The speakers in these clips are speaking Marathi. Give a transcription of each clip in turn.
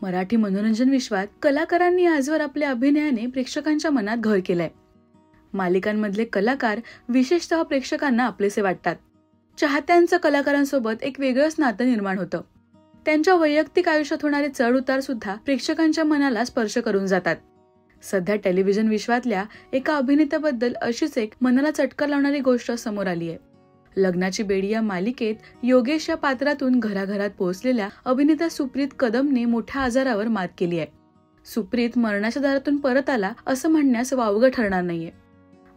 मराठी मनोरंजन विश्वात कलाकारांनी आजवर आपल्या अभिनयाने प्रेक्षकांच्या मनात घर केलंय. मालिकांमधले कलाकार विशेषतः प्रेक्षकांना आपलेसे वाटतात. चाहत्यांचं कलाकारांसोबत एक वेगळंच नातं निर्माण होतं. त्यांच्या वैयक्तिक आयुष्यात होणारे चढ उतार सुद्धा प्रेक्षकांच्या मनाला स्पर्श करून जातात. सध्या टेलिव्हिजन विश्वातल्या एका अभिनेत्याबद्दल अशीच एक मनाला चटका लावणारी गोष्ट समोर आली आहे. लग्नाची बेडी या मालिकेत योगेश या पात्रातून घराघरात पोहोचलेल्या अभिनेता सुप्रीत कदमने मोठ्या आजारावर मात केली आहे. सुप्रीत मरणाच्या दारातून परत आला असं म्हणण्यास वावगं ठरणार नाहीये.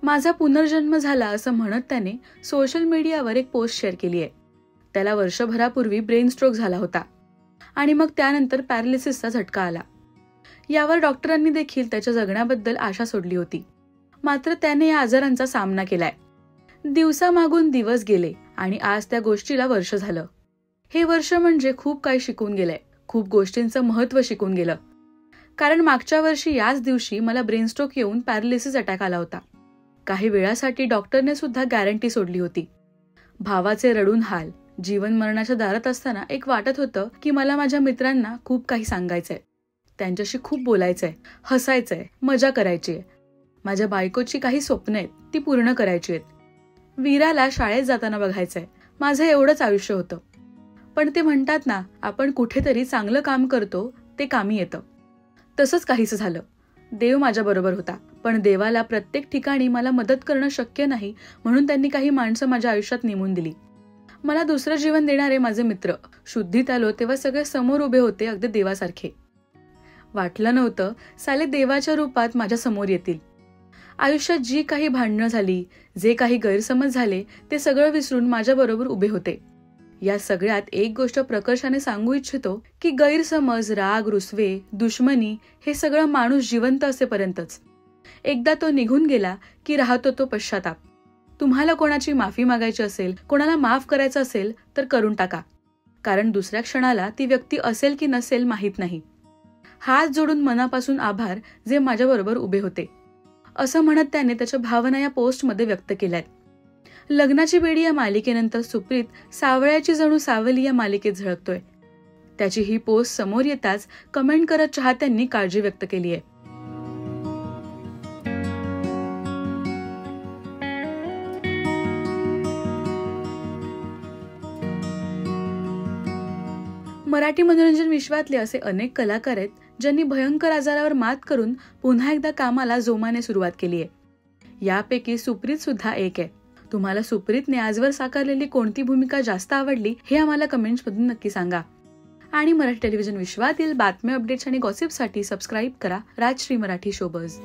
माझा पुनर्जन्म झाला असं म्हणत त्याने सोशल मीडियावर एक पोस्ट शेअर केली आहे. त्याला वर्षभरापूर्वी ब्रेन स्ट्रोक झाला होता आणि मग त्यानंतर पॅरालिसिसचा झटका आला. यावर डॉक्टरांनी देखील त्याच्या जगण्याबद्दल आशा सोडली होती. मात्र त्याने या आजारांचा सामना केलाय. दिवसामागून दिवस गेले आणि आज त्या गोष्टीला वर्ष झालं. हे वर्ष म्हणजे खूप काही शिकून गेलंय. खूप गोष्टींचं महत्त्व शिकून गेलं. कारण मागच्या वर्षी याच दिवशी मला ब्रेन स्ट्रोक येऊन पॅरालिसिस अटॅक आला होता. काही वेळासाठी डॉक्टरने सुद्धा गॅरंटी सोडली होती. भावाचे रडून हाल. जीवन मरणाच्या दारात असताना एक वाटत होतं की मला माझ्या मित्रांना खूप काही सांगायचंय, त्यांच्याशी खूप बोलायचंय, हसायचंय, मजा करायची आहे. माझ्या बायकोची काही स्वप्न आहेत, ती पूर्ण करायची आहेत. वीराला शाळेत जाताना बघायचंय. माझं एवढंच आयुष्य होतं. पण ते म्हणतात ना, आपण कुठेतरी चांगलं काम करतो ते कामी येतं. तसंच काहीच झालं. देव माझ्या बरोबर होता. पण देवाला प्रत्येक ठिकाणी मला मदत करणं शक्य नाही, म्हणून त्यांनी काही माणसं माझ्या आयुष्यात नेमून दिली. मला दुसरं जीवन देणारे माझे मित्र. शुद्धीत आलो तेव्हा सगळे समोर उभे होते, अगदी देवासारखे. वाटलं नव्हतं साले देवाच्या रूपात माझ्या समोर येतील. आयुष्यात जी काही भांडणं झाली, जे काही गैरसमज झाले, ते सगळं विसरून माझ्या बरोबर उभे होते. या सगळ्यात एक गोष्ट प्रकर्षाने सांगू इच्छितो की गैरसमज, राग, रुसवे, दुश्मनी हे सगळं माणूस जिवंत असेपर्यंतच. एकदा तो निघून गेला की राहतो तो पश्चाताप. तुम्हाला कोणाची माफी मागायची असेल, कोणाला माफ करायचं असेल तर करून टाका. कारण दुसऱ्या क्षणाला ती व्यक्ती असेल की नसेल माहीत नाही. हात जोडून मनापासून आभार जे माझ्याबरोबर उभे होते, असं म्हणत त्याने त्याच्या भावना या पोस्टमध्ये व्यक्त केल्यात. लग्नाची बेडी या मालिकेनंतर सुप्रीत सावळ्याची जणू सावली या मालिकेत झळकतोय. त्याची ही पोस्ट समोर येताच कमेंट करत चाहत्यांनी काळजी व्यक्त केली आहे. मराठी मनोरंजन विश्वातले असे अनेक कलाकार आहेत ज्यांनी भयंकर आजारावर मात करून पुन्हा एकदा कामाला जोमाने सुरुवात केली आहे. यापैकी सुप्रीत सुद्धा एक आहे. तुम्हाला सुप्रीतने आजवर साकारलेली कोणती भूमिका जास्त आवडली हे आम्हाला कमेंट्समधून नक्की सांगा. आणि मराठी टेलिव्हिजन विश्वातील बातम्या, अपडेट्स आणि गॉसिपसाठी सबस्क्राईब करा राजश्री मराठी शोबज.